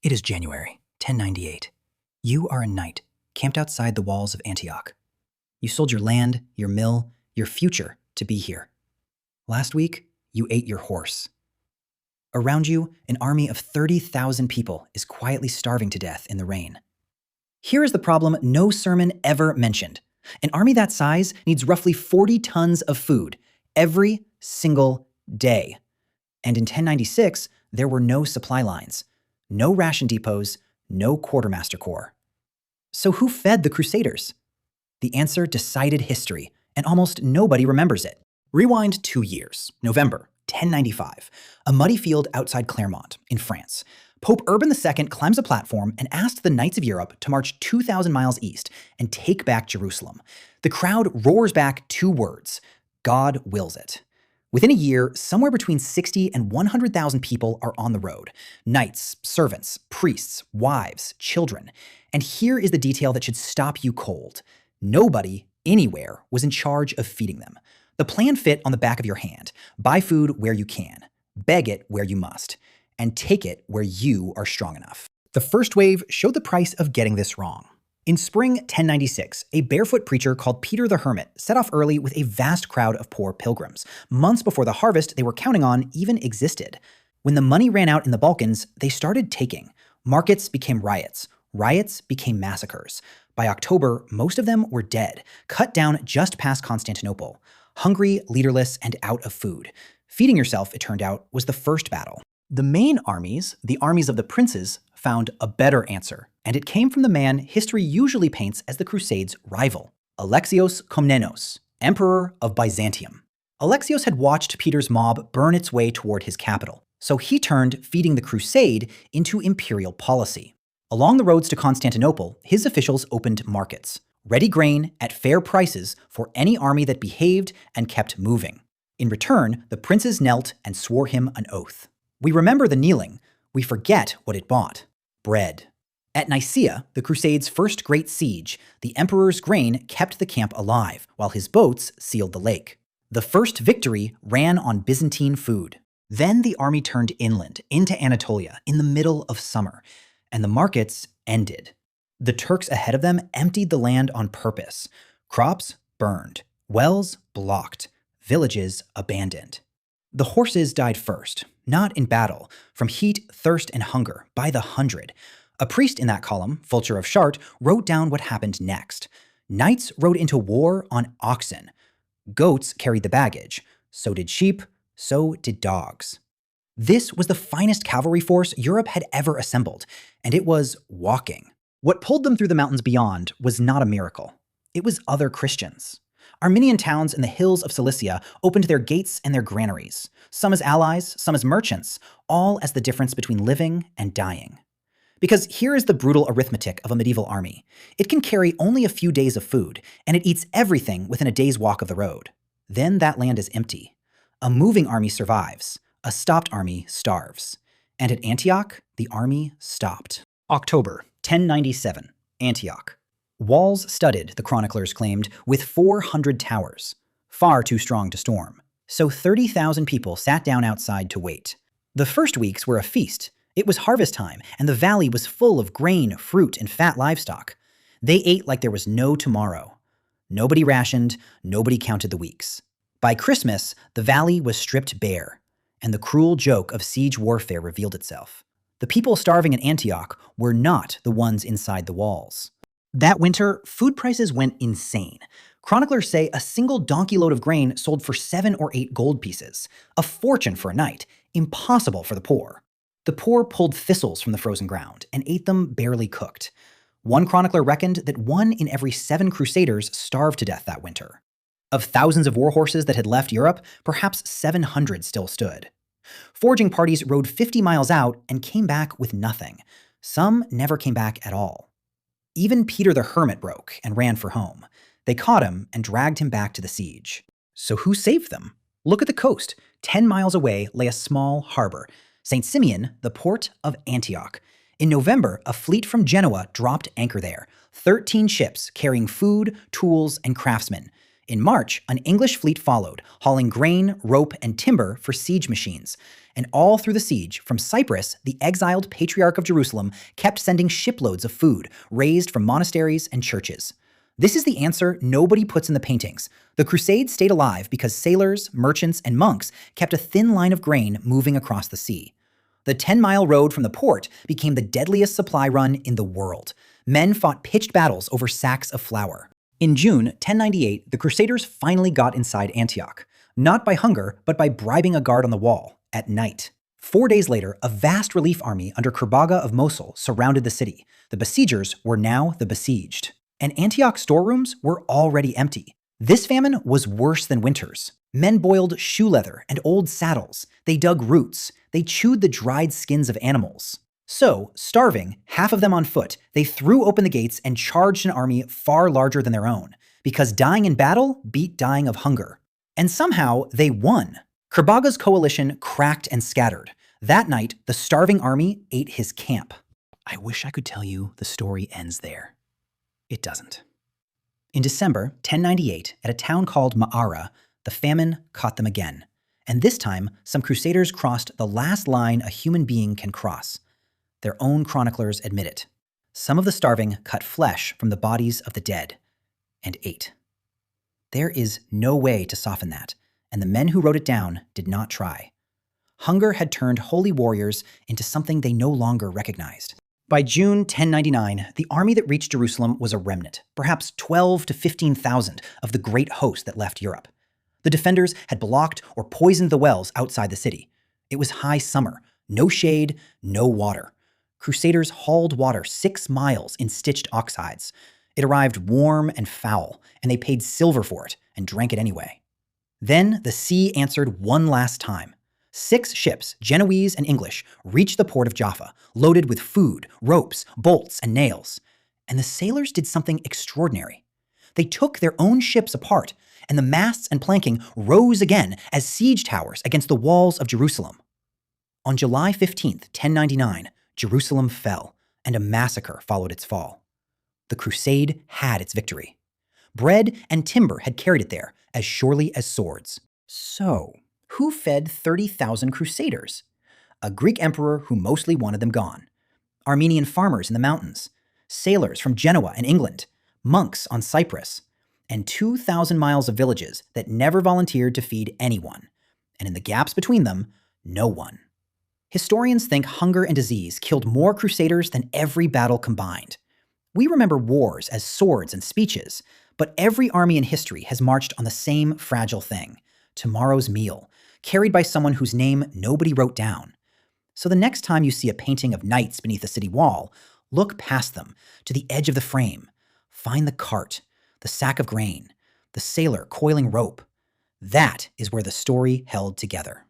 It is January 1098. You are a knight, camped outside the walls of Antioch. You sold your land, your mill, your future to be here. Last week, you ate your horse. Around you, an army of 30,000 people is quietly starving to death in the rain. Here is the problem no sermon ever mentioned. An army that size needs roughly 40 tons of food every single day. And in 1096, there were no supply lines, no ration depots, no quartermaster corps. So who fed the Crusaders? The answer decided history, and almost nobody remembers it. Rewind 2 years, November 1095, a muddy field outside Clermont in France. Pope Urban II climbs a platform and asked the Knights of Europe to march 2,000 miles east and take back Jerusalem. The crowd roars back 2 words: God wills it. Within a year, somewhere between 60 and 100,000 people are on the road. Knights, servants, priests, wives, children. And here is the detail that should stop you cold. Nobody, anywhere, was in charge of feeding them. The plan fit on the back of your hand. Buy food where you can, beg it where you must, and take it where you are strong enough. The first wave showed the price of getting this wrong. In spring 1096, a barefoot preacher called Peter the Hermit set off early with a vast crowd of poor pilgrims, months before the harvest they were counting on even existed. When the money ran out in the Balkans, they started taking. Markets became riots. Riots became massacres. By October, most of them were dead, cut down just past Constantinople. Hungry, leaderless, and out of food. Feeding yourself, it turned out, was the first battle. The main armies, the armies of the princes, found a better answer, and it came from the man history usually paints as the Crusades' rival, Alexios Komnenos, Emperor of Byzantium. Alexios had watched Peter's mob burn its way toward his capital, so he turned feeding the crusade into imperial policy. Along the roads to Constantinople, his officials opened markets, ready grain at fair prices for any army that behaved and kept moving. In return, the princes knelt and swore him an oath. We remember the kneeling. We forget what it bought: bread. At Nicaea, the Crusades' first great siege, the emperor's grain kept the camp alive, while his boats sealed the lake. The first victory ran on Byzantine food. Then the army turned inland, into Anatolia, in the middle of summer, and the markets ended. The Turks ahead of them emptied the land on purpose. Crops burned, wells blocked, villages abandoned. The horses died first, not in battle, from heat, thirst, and hunger, by the hundred. A priest in that column, Fulcher of Chartres, wrote down what happened next. Knights rode into war on oxen. Goats carried the baggage. So did sheep. So did dogs. This was the finest cavalry force Europe had ever assembled, and it was walking. What pulled them through the mountains beyond was not a miracle. It was other Christians. Armenian towns in the hills of Cilicia opened their gates and their granaries, some as allies, some as merchants, all as the difference between living and dying. Because here is the brutal arithmetic of a medieval army. It can carry only a few days of food, and it eats everything within a day's walk of the road. Then that land is empty. A moving army survives. A stopped army starves. And at Antioch, the army stopped. October 1097, Antioch. Walls studded, the chroniclers claimed, with 400 towers. Far too strong to storm. So 30,000 people sat down outside to wait. The first weeks were a feast. It was harvest time, and the valley was full of grain, fruit, and fat livestock. They ate like there was no tomorrow. Nobody rationed, nobody counted the weeks. By Christmas, the valley was stripped bare, and the cruel joke of siege warfare revealed itself. The people starving in Antioch were not the ones inside the walls. That winter, food prices went insane. Chroniclers say a single donkey load of grain sold for 7 or 8 gold pieces. A fortune for a night. Impossible for the poor. The poor pulled thistles from the frozen ground and ate them barely cooked. One chronicler reckoned that 1 in every 7 Crusaders starved to death that winter. Of thousands of war horses that had left Europe, perhaps 700 still stood. Foraging parties rode 50 miles out and came back with nothing. Some never came back at all. Even Peter the Hermit broke and ran for home. They caught him and dragged him back to the siege. So who saved them? Look at the coast. 10 miles away lay a small harbor, St. Simeon, the port of Antioch. In November, a fleet from Genoa dropped anchor there, 13 ships carrying food, tools, and craftsmen. In March, an English fleet followed, hauling grain, rope, and timber for siege machines. And all through the siege, from Cyprus, the exiled Patriarch of Jerusalem kept sending shiploads of food, raised from monasteries and churches. This is the answer nobody puts in the paintings. The Crusades stayed alive because sailors, merchants, and monks kept a thin line of grain moving across the sea. The 10-mile road from the port became the deadliest supply run in the world. Men fought pitched battles over sacks of flour. In June 1098, the Crusaders finally got inside Antioch, not by hunger, but by bribing a guard on the wall, at night. 4 days later, a vast relief army under Kerbaga of Mosul surrounded the city. The besiegers were now the besieged. And Antioch's storerooms were already empty. This famine was worse than winter's. Men boiled shoe leather and old saddles. They dug roots. They chewed the dried skins of animals. So, starving, half of them on foot, they threw open the gates and charged an army far larger than their own, because dying in battle beat dying of hunger. And somehow, they won. Kerbaga's coalition cracked and scattered. That night, the starving army ate his camp. I wish I could tell you the story ends there. It doesn't. In December 1098, at a town called Ma'ara, the famine caught them again. And this time, some crusaders crossed the last line a human being can cross. Their own chroniclers admit it. Some of the starving cut flesh from the bodies of the dead and ate. There is no way to soften that, and the men who wrote it down did not try. Hunger had turned holy warriors into something they no longer recognized. By June 1099, the army that reached Jerusalem was a remnant, perhaps 12 to 15,000 of the great host that left Europe. The defenders had blocked or poisoned the wells outside the city. It was high summer, no shade, no water. Crusaders hauled water 6 miles in stitched ox hides. It arrived warm and foul, and they paid silver for it and drank it anyway. Then the sea answered one last time. 6 ships, Genoese and English, reached the port of Jaffa, loaded with food, ropes, bolts, and nails. And the sailors did something extraordinary. They took their own ships apart, and the masts and planking rose again as siege towers against the walls of Jerusalem. On July 15th, 1099, Jerusalem fell, and a massacre followed its fall. The crusade had its victory. Bread and timber had carried it there as surely as swords. So, who fed 30,000 crusaders? A Greek emperor who mostly wanted them gone. Armenian farmers in the mountains. Sailors from Genoa and England. Monks on Cyprus. And 2,000 miles of villages that never volunteered to feed anyone. And in the gaps between them, no one. Historians think hunger and disease killed more crusaders than every battle combined. We remember wars as swords and speeches, but every army in history has marched on the same fragile thing, tomorrow's meal, carried by someone whose name nobody wrote down. So the next time you see a painting of knights beneath a city wall, look past them, to the edge of the frame. Find the cart, the sack of grain, the sailor coiling rope. That is where the story held together.